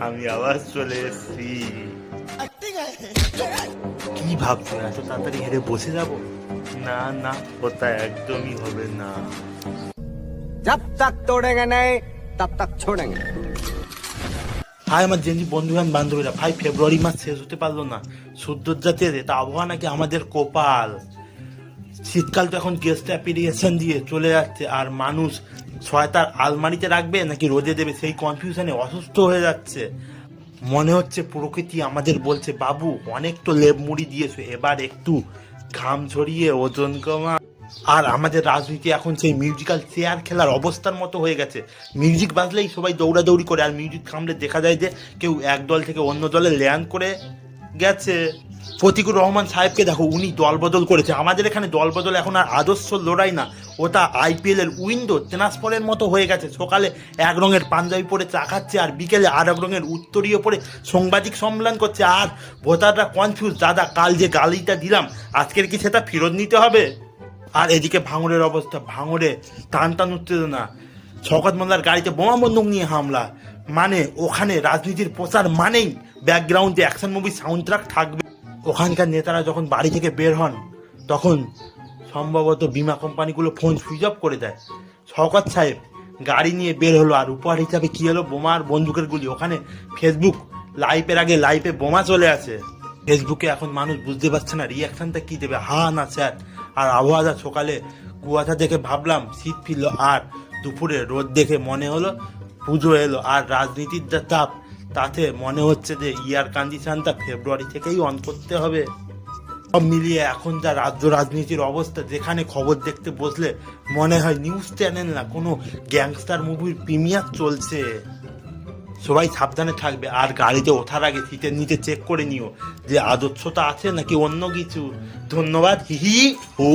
আমি আবার চলে এসেছি। কি ভাবছো এত তাড়াতাড়ি হেরে বসে যাব? না না, ওটা একদমই হবে না। जब तक तोड़ेंगे नहीं तब तक छोड़ेंगे। ভাই আমার জেনজি বন্ধু বান্ধবীরা, ভাই ফেব্রুয়ারি মাস শেষ হতে পারলো না, সূর্যর জাতীয় তা আবহাওয়া নাকি আমাদের কপাল। শীতকাল তো এখন গেস্ট অ্যাপ্লিকেশন দিয়ে চলে যাচ্ছে, আর মানুষ ছয়টার আলমারিতে রাখবে নাকি রোদে দেবে সেই কনফিউশনে অসুস্থ হয়ে যাচ্ছে। মনে হচ্ছে প্রকৃতি আমাদের বলছে, বাবু অনেক তো লেপ মুড়ি দিয়েছো, এবার একটু ঘাম ঝরিয়ে ওজন কমা। আর আমাদের রাজনীতি এখন সেই মিউজিক্যাল চেয়ার খেলার অবস্থার মতো হয়ে গেছে। মিউজিক বাজলেই সবাই দৌড়াদৌড়ি করে, আর মিউজিক থামলে দেখা যায় যে কেউ এক দল থেকে অন্য দলে ল্যান্ড করে গেছে। ফতিকুর রহমান সাহেবকে দেখো, উনি দল বদল করেছে। আমাদের এখানে দল বদল এখন আর আদর্শ লড়াই না, ওটা আইপিএল এর উইন্ডো ট্রান্সফারের মতো হয়ে গেছে। সকালে এক রঙের পাঞ্জাবি পরে চা খাচ্ছে, আর বিকেলে আর এক রঙের উত্তরীয় পরে সাংবাদিক সম্মেলন করছে। আর ভোটাররা কনফিউজ, দাদা কাল যে গালিটা দিলাম আজকের কি সেটা ফেরত নিতে হবে? আর এদিকে ভাঙড়ের অবস্থা, ভাঙড়ে টান টান উত্তেজনা, শওকত মোল্লার গাড়িতে বোমা বন্দুক নিয়ে হামলা। মানে ওখানে রাজনীতির প্রচার মানেই ব্যাকগ্রাউন্ডে অ্যাকশন মুভির সাউন্ড ট্র্যাক থাকবে। ওখানকার নেতারা যখন বাড়ি থেকে বের হন তখন সম্ভবত বিমা কোম্পানিগুলো ফোন সুইচ অফ করে দেয়। শওকত সাহেব গাড়ি নিয়ে বের হলো, আর উপহার হিসাবে কি হলো? বোমা আর বন্দুকের গুলি। ওখানে ফেসবুক লাইভের আগে লাইভে বোমা চলে আসে। ফেসবুকে এখন মানুষ বুঝতে পারছে না রিয়াকশনটা কি দেবে, হা না স্যার। আর আবহাওয়া সকালে কুয়াশা দেখে ভাবলাম শীত ফিরল, আর দুপুরে রোদ দেখে মনে হলো পুজো এলো। আর রাজনীতির যা চাপ, তাতে মনে হচ্ছে যে ইয়ার কন্ডিশনটা ফেব্রুয়ারি থেকেই অন করতে হবে। সব মিলিয়ে এখন যা রাজ্য রাজনীতির অবস্থা, যেখানে খবর দেখতে বসলে মনে হয় নিউজ চ্যানেল না, কোনো গ্যাংস্টার মুভির প্রিমিয়ার চলছে। সবাই সাবধানে থাকবে, আর গাড়িতে ওঠার আগে সিটের নিচে চেক করে নিও যে আদর্শতা আছে নাকি অন্য কিছু। ধন্যবাদ। হি হি হো।